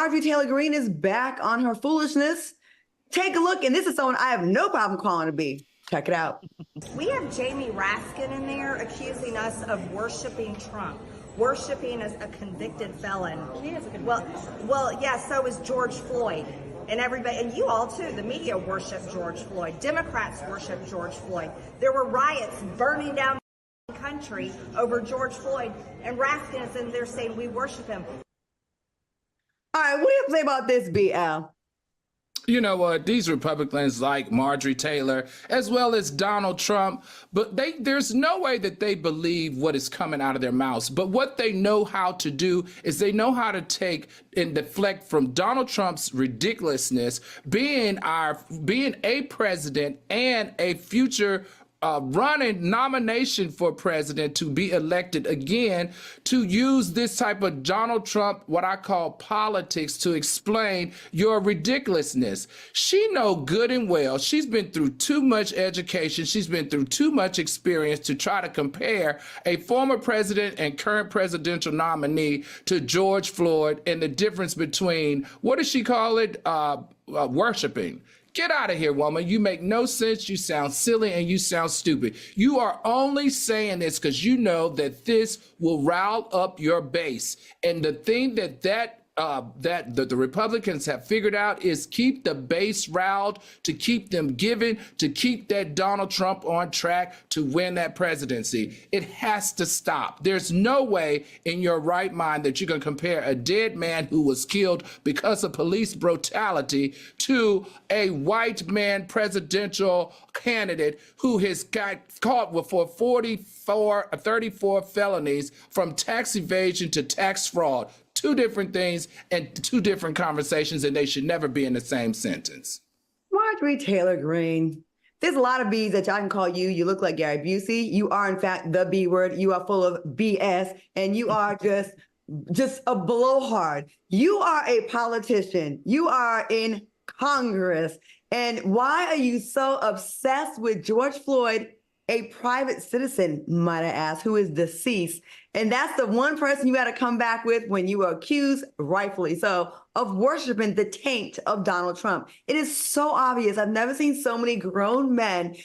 Marjorie Taylor Greene is back on her foolishness. Take a look, and this is someone I have no problem calling to be. Check it out. We have Jamie Raskin in there accusing us of worshiping Trump, worshiping as a convicted felon. He is a convicted felon. Well, yeah, so is George Floyd. And everybody, and you all too, the media worship George Floyd. Democrats worship George Floyd. There were riots burning down the country over George Floyd, and Raskin is in there saying we worship him. All right, what do you say about this, BL? You know what? These Republicans like Marjorie Taylor, as well as Donald Trump, but there's no way that they believe what is coming out of their mouths. But what they know how to do is they know how to take and deflect from Donald Trump's ridiculousness, being a president and a future running nomination for president to be elected again, to use this type of Donald Trump, what I call politics, to explain your ridiculousness. She know good and well, she's been through too much education, she's been through too much experience to try to compare a former president and current presidential nominee to George Floyd and the difference between, what does she call it, worshiping. Get out of here, woman. You make no sense. You sound silly and you sound stupid. You are only saying this because you know that this will rile up your base. And the thing that the Republicans have figured out is keep the base riled, to keep them giving, to keep that Donald Trump on track to win that presidency. It has to stop. There's no way in your right mind that you can compare a dead man who was killed because of police brutality to a white man presidential candidate who has got caught with for 34 felonies, from tax evasion to tax fraud. Two different things and two different conversations, and they should never be in the same sentence. Marjorie Taylor Greene. There's a lot of B's that I can call you. You look like Gary Busey. You are, in fact, the B word. You are full of BS, and you are just a blowhard. You are a politician. You are in Congress. And why are you so obsessed with George Floyd, a private citizen, might I ask, who is deceased? And that's the one person you got to come back with when you were accused, rightfully so, of worshiping the taint of Donald Trump. It is so obvious. I've never seen so many grown men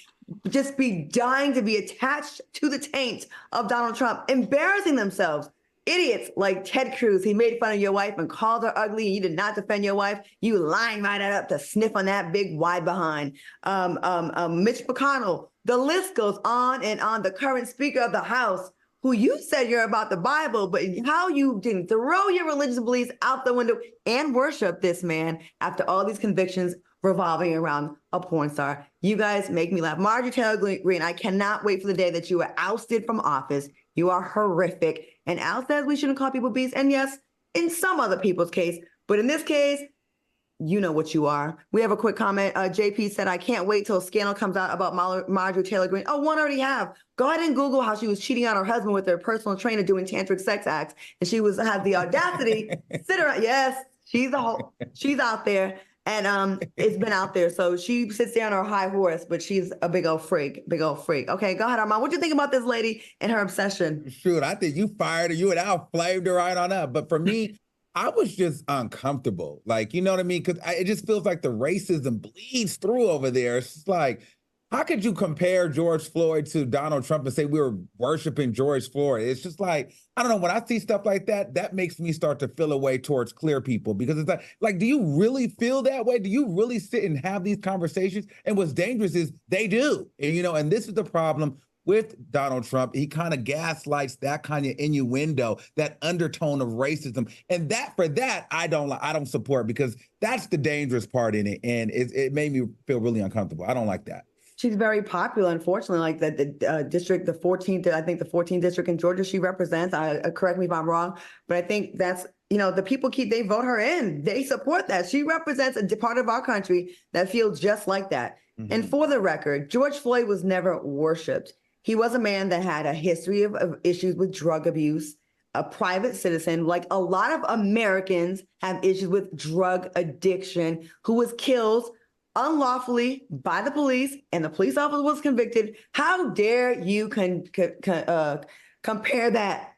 just be dying to be attached to the taint of Donald Trump, embarrassing themselves. Idiots like Ted Cruz. He made fun of your wife and called her ugly. You did not defend your wife. You lined right up to sniff on that big wide behind. Mitch McConnell. The list goes on and on. The current Speaker of the House, who you said you're about the Bible, but how you didn't throw your religious beliefs out the window and worship this man after all these convictions revolving around a porn star. You guys make me laugh. Marjorie Taylor Greene, I cannot wait for the day that you are ousted from office. You are horrific. And Al says we shouldn't call people beasts. And yes, in some other people's case, but in this case, you know what you are. We have a quick comment. JP said, I can't wait till a scandal comes out about Marjorie Taylor Greene. Oh, one already have. Go ahead and Google how she was cheating on her husband with her personal trainer doing tantric sex acts. And she had the audacity, sit around. Yes, she's out there. And it's been out there. So she sits there on her high horse, but she's a big old freak. Okay, go ahead, Armand. What do you think about this lady and her obsession? Shoot, I think you fired her. You and Al flamed her right on up. But for me, I was just uncomfortable. Like, you know what I mean? Because it just feels like the racism bleeds through over there. It's just like, how could you compare George Floyd to Donald Trump and say we were worshiping George Floyd? It's just like, I don't know, when I see stuff like that, that makes me start to feel a way towards clear people, because it's like, do you really feel that way? Do you really sit and have these conversations? And what's dangerous is they do. And, and this is the problem with Donald Trump. He kind of gaslights that kind of innuendo, that undertone of racism. And for that, I don't support, because that's the dangerous part in it. And it made me feel really uncomfortable. I don't like that. She's very popular, unfortunately, like the district, the 14th district in Georgia she represents. Correct me if I'm wrong, but I think that's, the people they vote her in. They support that. She represents a part of our country that feels just like that. Mm-hmm. And for the record, George Floyd was never worshipped. He was a man that had a history of issues with drug abuse, a private citizen, like a lot of Americans have issues with drug addiction, who was killed unlawfully by the police, and the police officer was convicted. How dare you compare that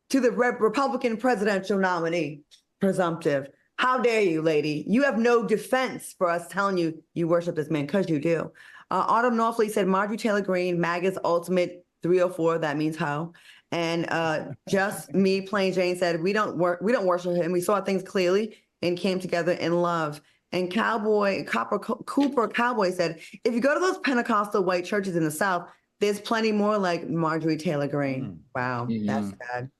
to the Republican presidential nominee, presumptive? How dare you, lady? You have no defense for us telling you you worship this man, because you do. Autumn Norfleet said Marjorie Taylor Greene, MAGA's ultimate 304. That means how. And just me, plain Jane, said we don't worship him. We saw things clearly and came together in love. And Cooper Cowboy said, if you go to those Pentecostal white churches in the South, there's plenty more like Marjorie Taylor Greene. Wow, that's sad.